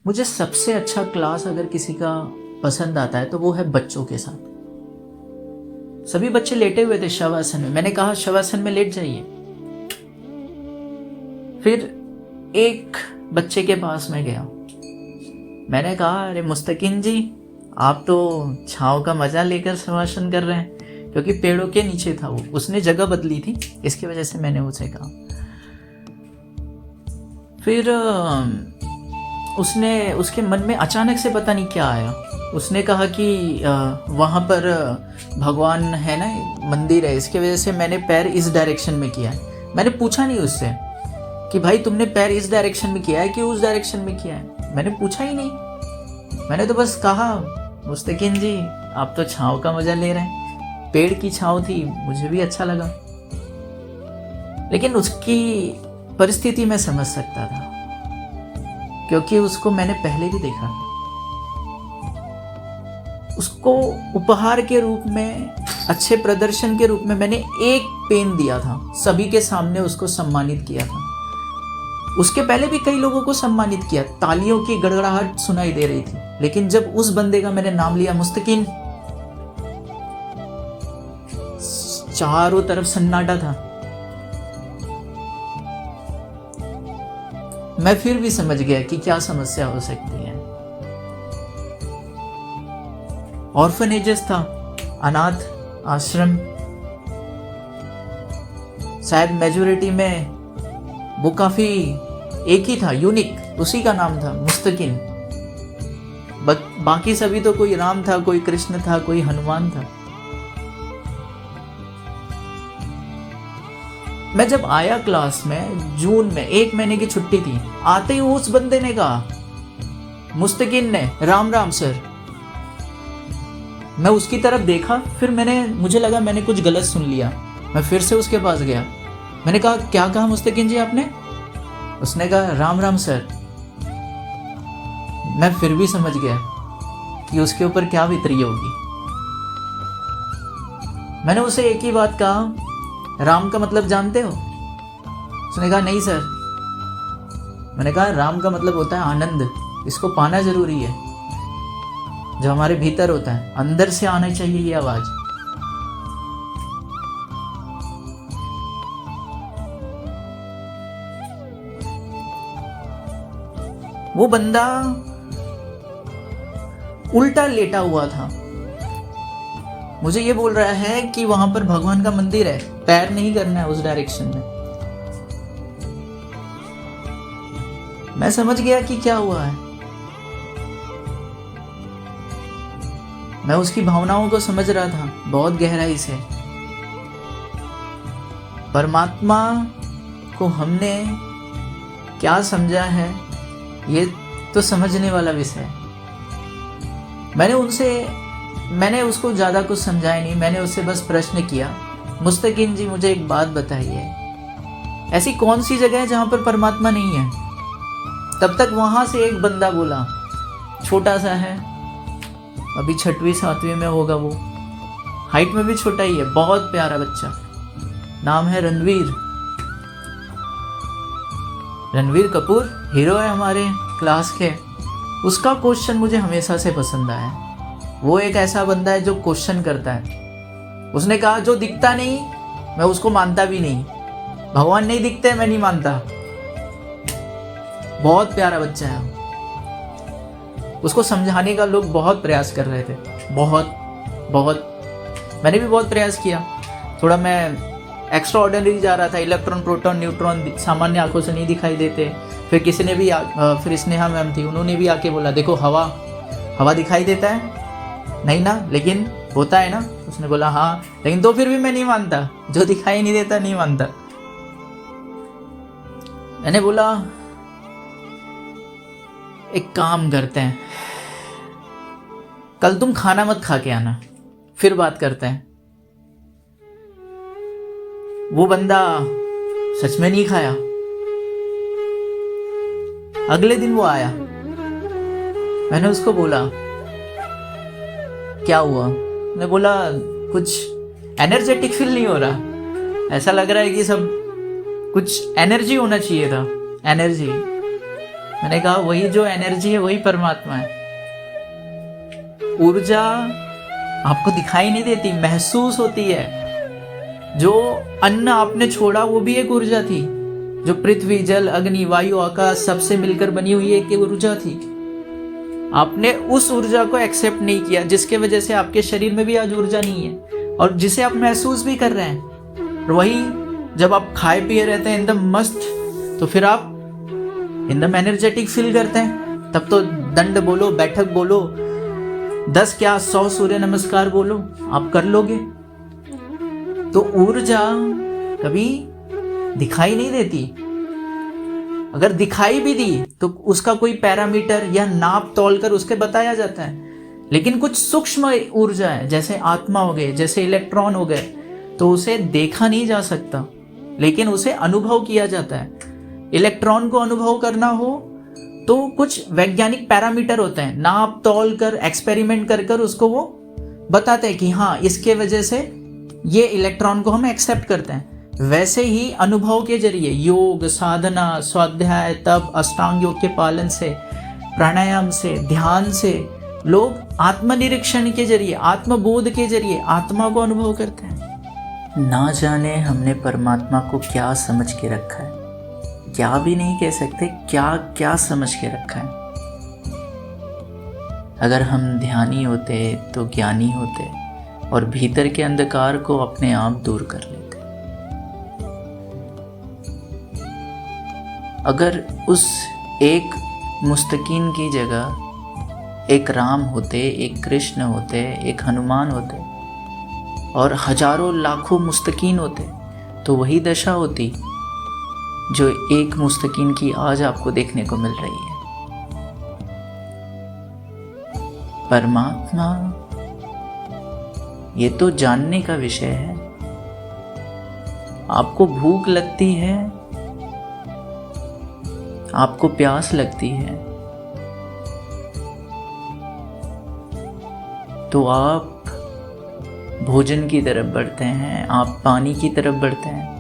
मुझे सबसे अच्छा क्लास अगर किसी का पसंद आता है तो वो है बच्चों के साथ। सभी बच्चे लेटे हुए थे शवासन में। मैंने कहा शवासन में लेट जाइए। फिर एक बच्चे के पास में गया। मैंने कहा अरे मुस्तकिन जी, आप तो छाँव का मजा लेकर शवासन कर रहे हैं, क्योंकि पेड़ों के नीचे था वो। उसने जगह बदली थी, इसकी वजह से मैंने उसे कहा। फिर उसने उसके मन में अचानक से पता नहीं क्या आया। उसने कहा कि वहाँ पर भगवान है ना, मंदिर है, इसके वजह से मैंने पैर इस डायरेक्शन में किया है। मैंने पूछा नहीं उससे कि भाई तुमने पैर इस डायरेक्शन में किया है कि उस डायरेक्शन में किया है। मैंने पूछा ही नहीं। मैंने तो बस कहा मुस्तकिन जी, आप तो छाँव का मजा ले रहे हैं। पेड़ की छाँव थी, मुझे भी अच्छा लगा। लेकिन उसकी परिस्थिति मैं समझ सकता था, क्योंकि उसको मैंने पहले भी देखा। उसको उपहार के रूप में, अच्छे प्रदर्शन के रूप में मैंने एक पेन दिया था। सभी के सामने उसको सम्मानित किया था। उसके पहले भी कई लोगों को सम्मानित किया, तालियों की गड़गड़ाहट सुनाई दे रही थी। लेकिन जब उस बंदे का मैंने नाम लिया मुस्तकिन, चारों तरफ सन्नाटा था। मैं फिर भी समझ गया कि क्या समस्या हो सकती है। ऑर्फनेजेस था, अनाथ आश्रम। शायद मेजोरिटी में वो काफी एक ही था, यूनिक, उसी का नाम था मुस्तकिन। बाकी सभी तो कोई राम था, कोई कृष्ण था, कोई हनुमान था। मैं जब आया क्लास में जून में, 1 महीने की छुट्टी थी, आते ही उस बंदे ने कहा, मुस्तकिन ने, राम राम सर। मैं उसकी तरफ देखा, फिर मुझे लगा मैंने कुछ गलत सुन लिया। मैं फिर से उसके पास गया। मैंने कहा क्या कहा मुस्तकिन जी आपने? उसने कहा राम राम सर। मैं फिर भी समझ गया कि उसके ऊपर क्या बीतरी होगी। मैंने उसे एक ही बात कहा, राम का मतलब जानते हो? उसने कहा नहीं सर। मैंने कहा राम का मतलब होता है आनंद, इसको पाना जरूरी है। जो हमारे भीतर होता है, अंदर से आना चाहिए ये आवाज। वो बंदा उल्टा लेटा हुआ था। मुझे ये बोल रहा है कि वहां पर भगवान का मंदिर है, पैर नहीं करना है उस डायरेक्शन में। मैं समझ गया कि क्या हुआ है। मैं उसकी भावनाओं को समझ रहा था बहुत गहराई से। परमात्मा को हमने क्या समझा है, ये तो समझने वाला विषय है। मैंने उसको ज़्यादा कुछ समझाया नहीं। मैंने उससे बस प्रश्न किया, मुस्तकिन जी मुझे एक बात बताइए, ऐसी कौन सी जगह है जहाँ पर परमात्मा नहीं है? तब तक वहाँ से एक बंदा बोला, छोटा सा है, अभी 6वीं 7वीं में होगा वो, हाइट में भी छोटा ही है, बहुत प्यारा बच्चा, नाम है रणवीर कपूर, हीरो है हमारे क्लास के। उसका क्वेश्चन मुझे हमेशा से पसंद आया। वो एक ऐसा बंदा है जो क्वेश्चन करता है। उसने कहा जो दिखता नहीं मैं उसको मानता भी नहीं, भगवान नहीं दिखते मैं नहीं मानता। बहुत प्यारा बच्चा है। उसको समझाने का लोग बहुत प्रयास कर रहे थे, बहुत। मैंने भी बहुत प्रयास किया। थोड़ा मैं एक्स्ट्रा ऑर्डिनरी जा रहा था, इलेक्ट्रॉन प्रोटॉन न्यूट्रॉन सामान्य आंखों से नहीं दिखाई देते। फिर किसी ने भी फिर स्नेहा मैम थी, उन्होंने भी आके बोला देखो हवा दिखाई देता है नहीं ना, लेकिन होता है ना। उसने बोला हाँ, लेकिन तो फिर भी मैं नहीं मानता, जो दिखाई नहीं देता नहीं मानता। मैंने बोला एक काम करते हैं, कल तुम खाना मत खा के आना, फिर बात करते हैं। वो बंदा सच में नहीं खाया। अगले दिन वो आया। मैंने उसको बोला क्या हुआ? मैं बोला कुछ एनर्जेटिक फील नहीं हो रहा, ऐसा लग रहा है कि सब कुछ एनर्जी होना चाहिए था, एनर्जी। मैंने कहा वही जो एनर्जी है वही परमात्मा है। ऊर्जा आपको दिखाई नहीं देती, महसूस होती है। जो अन्न आपने छोड़ा वो भी एक ऊर्जा थी, जो पृथ्वी जल अग्नि वायु आकाश सबसे मिलकर बनी हुई एक ऊर्जा थी। आपने उस ऊर्जा को एक्सेप्ट नहीं किया, जिसके वजह से आपके शरीर में भी आज ऊर्जा नहीं है और जिसे आप महसूस भी कर रहे हैं। वही जब आप खाए पिए रहते हैं एकदम मस्त, तो फिर आप एकदम एनर्जेटिक फील करते हैं। तब तो दंड बोलो, बैठक बोलो, 10 क्या 100 सूर्य नमस्कार बोलो, आप कर लोगे। तो ऊर्जा कभी दिखाई नहीं देती। अगर दिखाई भी दी तो उसका कोई पैरामीटर या नाप तोल कर उसके बताया जाता है। लेकिन कुछ सूक्ष्म ऊर्जा है, जैसे आत्मा हो गए, जैसे इलेक्ट्रॉन हो गए, तो उसे देखा नहीं जा सकता, लेकिन उसे अनुभव किया जाता है। इलेक्ट्रॉन को अनुभव करना हो तो कुछ वैज्ञानिक पैरामीटर होते हैं, नाप तोल कर एक्सपेरिमेंट कर कर उसको वो बताते हैं कि हाँ इसके वजह से ये इलेक्ट्रॉन को हम एक्सेप्ट करते हैं। वैसे ही अनुभव के जरिए योग साधना स्वाध्याय तप अष्टांग योग के पालन से, प्राणायाम से, ध्यान से लोग आत्मनिरीक्षण के जरिए, आत्मबोध के जरिए आत्मा को अनुभव करते हैं। ना जाने हमने परमात्मा को क्या समझ के रखा है, क्या भी नहीं कह सकते, क्या क्या समझ के रखा है। अगर हम ध्यानी होते तो ज्ञानी होते और भीतर के अंधकार को अपने आप दूर कर लेते। अगर उस एक मुस्तकीन की जगह एक राम होते, एक कृष्ण होते, एक हनुमान होते और हजारों लाखों मुस्तकीन होते, तो वही दशा होती जो एक मुस्तकीन की आज आपको देखने को मिल रही है। परमात्मा ये तो जानने का विषय है। आपको भूख लगती है, आपको प्यास लगती है, तो आप भोजन की तरफ बढ़ते हैं, आप पानी की तरफ बढ़ते हैं,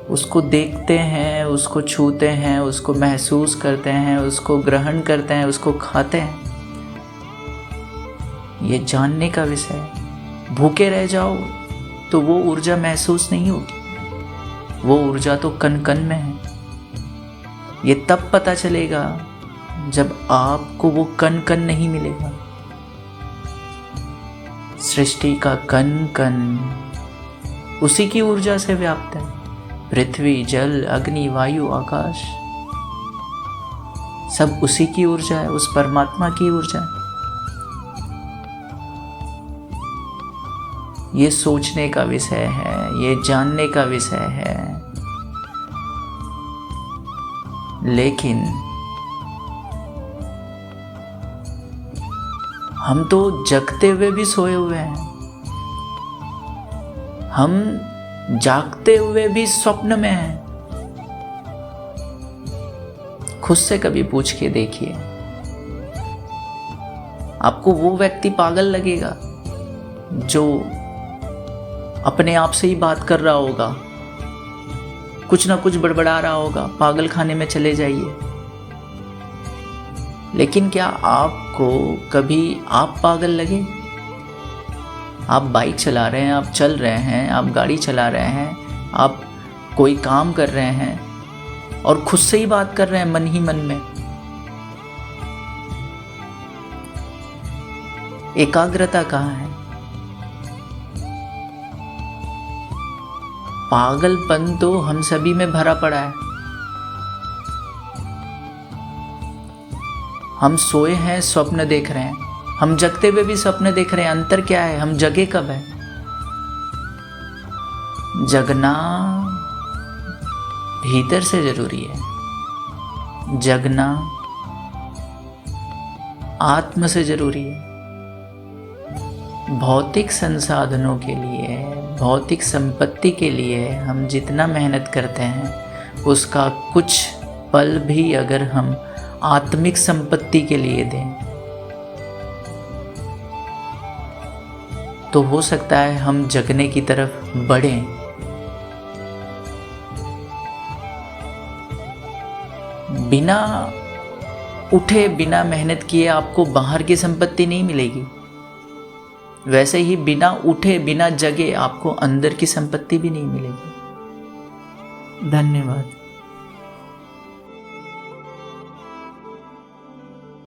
उसको देखते हैं, उसको छूते हैं, उसको महसूस करते हैं, उसको ग्रहण करते हैं, उसको खाते हैं। ये जानने का विषय है। भूखे रह जाओ तो वो ऊर्जा महसूस नहीं होगी, वो ऊर्जा तो कण कण में है। ये तब पता चलेगा जब आपको वो कण कण नहीं मिलेगा। सृष्टि का कण कण उसी की ऊर्जा से व्याप्त है। पृथ्वी जल अग्नि वायु आकाश सब उसी की ऊर्जा है, उस परमात्मा की ऊर्जा है। ये सोचने का विषय है, ये जानने का विषय है। लेकिन हम तो जगते हुए भी सोए हुए हैं, हम जागते हुए भी स्वप्न में हैं। खुद से कभी पूछ के देखिए, आपको वो व्यक्ति पागल लगेगा जो अपने आप से ही बात कर रहा होगा, कुछ ना कुछ बड़बड़ा रहा होगा, पागल खाने में चले जाइए। लेकिन क्या आपको कभी आप पागल लगे? आप बाइक चला रहे हैं, आप चल रहे हैं, आप गाड़ी चला रहे हैं, आप कोई काम कर रहे हैं और खुद से ही बात कर रहे हैं मन ही मन में। एकाग्रता कहाँ है? पागलपन तो हम सभी में भरा पड़ा है। हम सोए हैं, स्वप्न देख रहे हैं, हम जगते हुए भी स्वप्न देख रहे हैं। अंतर क्या है? हम जगे कब है? जगना भीतर से जरूरी है, जगना आत्म से जरूरी है। भौतिक संसाधनों के लिए, भौतिक संपत्ति के लिए हम जितना मेहनत करते हैं उसका कुछ पल भी अगर हम आत्मिक संपत्ति के लिए दें तो हो सकता है हम जगने की तरफ बढ़ें। बिना उठे, बिना मेहनत किए आपको बाहर की संपत्ति नहीं मिलेगी, वैसे ही बिना उठे, बिना जगे आपको अंदर की संपत्ति भी नहीं मिलेगी। धन्यवाद।